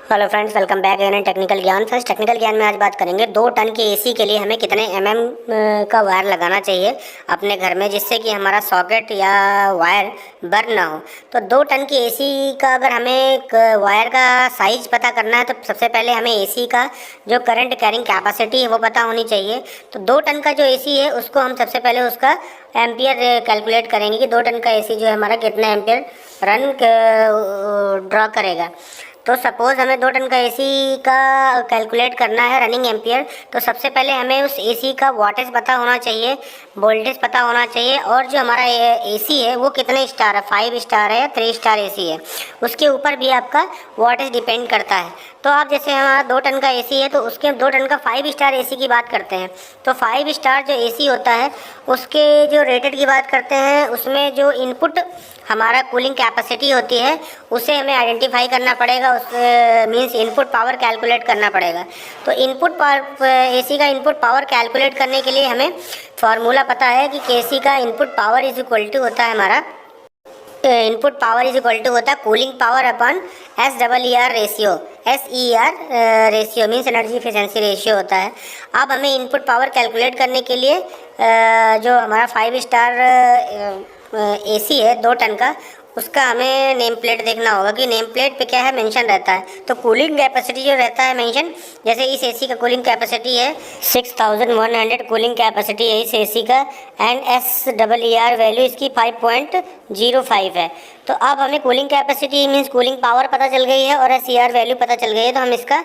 Hello friends, welcome back again in technical ज्ञान। Friends, technical ज्ञान में आज बात करेंगे 2 टन के एसी के लिए हमें कितने का वायर लगाना चाहिए अपने घर में, जिससे कि हमारा सॉकेट या वायर बर्न ना हो। तो 2 टन के एसी का अगर हमें वायर का साइज पता करना है तो सबसे पहले हमें एसी का जो करंट कैरिंग कैपेसिटी है वो पता होनी चाहिए। तो 2 टन का जो एसी है उसको हम सबसे पहले उसका एम्पियर कैलकुलेट करेंगे कि 2 टन का एसी जो है हमारा कितने एम्पियर रन ड्रॉ करेगा। तो सपोज़ हमें 2 टन का एसी का कैलकुलेट करना है रनिंग एम्पियर। तो सबसे पहले हमें उस एसी का वाटेज पता होना चाहिए, वोल्टेज पता होना चाहिए, और जो हमारा एसी है वो कितने स्टार है, 5 स्टार है या 3 स्टार एसी है, उसके ऊपर भी आपका वाटेज डिपेंड करता है। तो आप जैसे हमारा 2 टन का एसी है तो उसके 2 टन का 5 स्टार एसी की बात करते हैं। तो 5 स्टार जो एसी होता है उसके जो रेटेड की बात करते हैं, उसमें जो इनपुट हमारा कूलिंग कैपेसिटी होती है उसे हमें आइडेंटिफाई करना पड़ेगा, उस मीन्स इनपुट पावर कैलकुलेट करना पड़ेगा। तो इनपुट पावर एसी का इनपुट पावर कैलकुलेट करने के लिए हमें फार्मूला पता है कि एसी का input power is equal to होता है हमारा input power is equal to होता है cooling power upon SEER ratio. SEER ratio means energy efficiency ratio होता है। अब हमें इनपुट पावर कैलकुलेट करने के लिए जो हमारा 5 स्टार एसी है 2 टन का, उसका हमें नेम प्लेट देखना होगा कि नेम प्लेट पे क्या है मेंशन रहता है। तो कूलिंग कैपेसिटी जो रहता है मेंशन, जैसे इस एसी का कूलिंग कैपेसिटी है 6100 कूलिंग कैपेसिटी है इस एसी का, एंड SEER वैल्यू इसकी 5.05 है। तो अब हमें cooling capacity means cooling power पता चल गई है और SEER वैल्यू पता चल गई है, तो हम इसका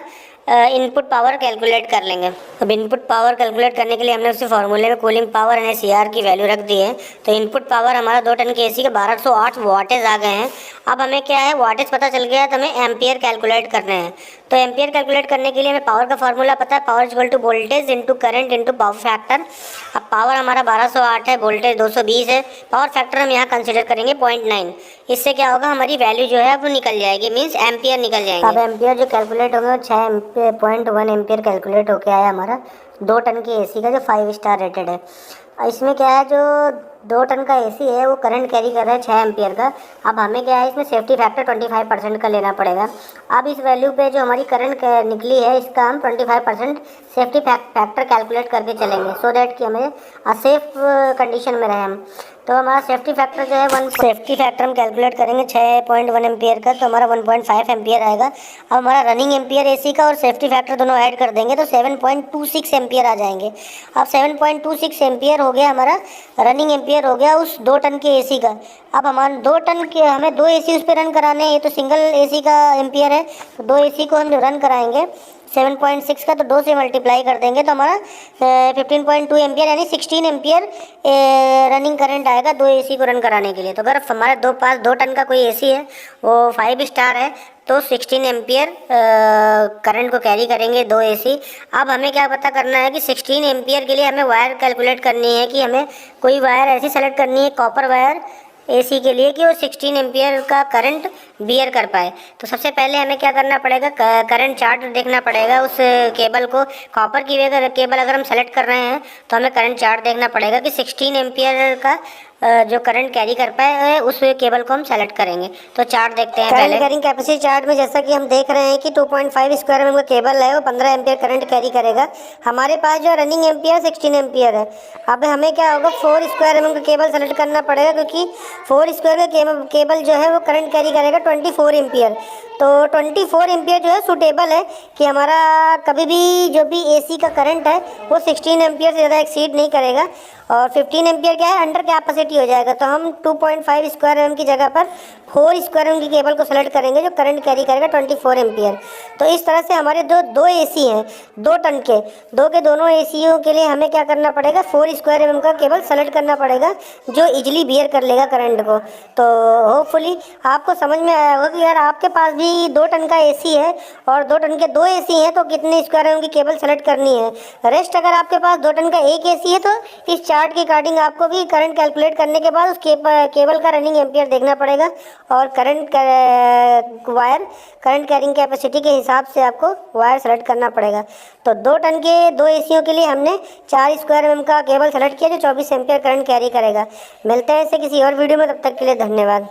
इनपुट पावर कैलकुलेट कर लेंगे। अब इनपुट पावर कैलकुलेट करने के लिए हमने उसी फार्मूले में कूलिंग पावर एंड SEER की वैल्यू रख दी है। तो इनपुट पावर हमारा 2 टन के एसी के 1208 वाटेज आ गए हैं। अब हमें क्या है, वाटेज पता चल गया है तो हमें एम्पियर कैलकुलेट करने हैं। तो एम्पियर कैलकुलेट करने के लिए हमें पावर का फार्मूला पता है, power equal to voltage into current into power factor. अब पावर हमारा 1208 है, वोल्टेज 220 है, पावर फैक्टर हम यहाँ कंसिडर करेंगे 0.9। इससे क्या होगा, हमारी वैल्यू जो है वो निकल जाएगी, मीन्स एम्पियर निकल जाएंगे। अब एम्पियर जो कैलकुलेट होगा 6.1 एम्पियर कैलकुलेट होके आया हमारा 2 टन के एसी का जो 5 स्टार रेटेड है। इसमें क्या है, जो 2 टन का एसी है वो करंट कैरी कर रहा है 6 एम्पियर का। अब हमें क्या है, इसमें सेफ्टी फैक्टर 25% का लेना पड़ेगा। अब इस वैल्यू पे जो हमारी करंट निकली है इसका हम 25% सेफ्टी फैक्टर कैलकुलेट करके चलेंगे, सो दैट कि हमें सेफ कंडीशन में रहे हम। तो हमारा सेफ्टी फैक्टर जो है सेफ्टी फैक्टर हम कैलकुलेट करेंगे 6.1 एम्पियर का, तो हमारा 1.5 एम्पियर आएगा। अब हमारा रनिंग एम्पियर एसी का और सेफ्टी फैक्टर दोनों ऐड कर देंगे तो 7.26 एम्पियर आ जाएंगे। अब 7.26 एम्पियर हो गया हमारा रनिंग एम्पियर हो गया उस 2 टन के एसी का। अब हमारे 2 टन के हमें 2 एसी उस पर रन कराने हैं। ये तो सिंगल एसी का एम्पियर है, तो 2 एसी को हम रन कराएंगे 7.6 का, तो 2 से मल्टीप्लाई कर देंगे तो हमारा 15.2 एम्पियर यानी 16 एम्पियर रनिंग करंट आएगा 2 एसी को रन कराने के लिए। तो अगर हमारे पास 2 टन का कोई एसी है वो 5 स्टार है तो 16 एम्पियर करंट को कैरी करेंगे 2 एसी। अब हमें क्या पता करना है कि 16 एम्पियर के लिए हमें वायर कैलकुलेट करनी है कि हमें कोई वायर ऐसी सेलेक्ट करनी है, कॉपर वायर एसी के लिए, कि वो 16 एम्पियर का करंट बियर कर पाए। तो सबसे पहले हमें क्या करना पड़ेगा, करंट चार्ट देखना पड़ेगा उस केबल को। कॉपर की केबल अगर हम सेलेक्ट कर रहे हैं तो हमें करंट चार्ट देखना पड़ेगा कि 16 एम्पियर का जो करंट कैरी कर पाए उस केबल को हम सेलेक्ट करेंगे। तो चार्ट देखते हैं पहले। कैरिंग कैपेसिटी चार्ट में जैसा कि हम देख रहे हैं कि 2.5 स्क्वायर एमएम का केबल है, वो 15 एम्पियर करंट कैरी करेगा। हमारे पास जो रनिंग एम्पियर 16 एम्पियर है। अब हमें क्या होगा, 4 स्क्वायर एमएम का केबल सेलेक्ट करना पड़ेगा, क्योंकि 4 स्क्वायर का केबल जो है वो करंट कैरी करेगा 24 एम्पियर। तो 24 एम्पियर जो है सूटेबल है कि हमारा कभी भी जो भी एसी का करंट है वो 16 एम्पियर से ज़्यादा एक्सीड नहीं करेगा। और 15 एम्पियर क्या है, अंडर कैपेसिटी हो जाएगा। तो हम 2.5 स्क्वायर एम की जगह पर 4 स्क्वायर एम की केबल को सेलेक्ट करेंगे जो करंट कैरी करेगा 24 एम्पियर। तो इस तरह से हमारे दो एसी हैं 2 टन के, दोनों एसीओ के लिए हमें क्या करना पड़ेगा, 4 स्क्वायर एम का केबल सेलेक्ट करना पड़ेगा जो इजिली बियर कर लेगा करंट को। तो होपफुली आपको समझ में आया होगा कि यार आपके पास भी 2 टन का एसी है और 2 टन के 2 एसी हैं तो कितने स्क्वायर एम की केबल सेलेक्ट करनी है। रेस्ट अगर आपके पास 2 टन का एक एसी है तो इस चार्ट के अकॉर्डिंग आपको भी करंट कैलकुलेट करने के बाद उस केबल का रनिंग एम्पियर देखना पड़ेगा और करंट कैरिंग कैपेसिटी के हिसाब से आपको वायर सेलेक्ट करना पड़ेगा। तो 2 टन के 2 एसीओ के लिए हमने 4 स्क्वायर एम का केबल सेलेक्ट किया जो 24 एम्पियर करंट कैरी करेगा। मिलते हैं इससे किसी और वीडियो में, तब तक के लिए धन्यवाद।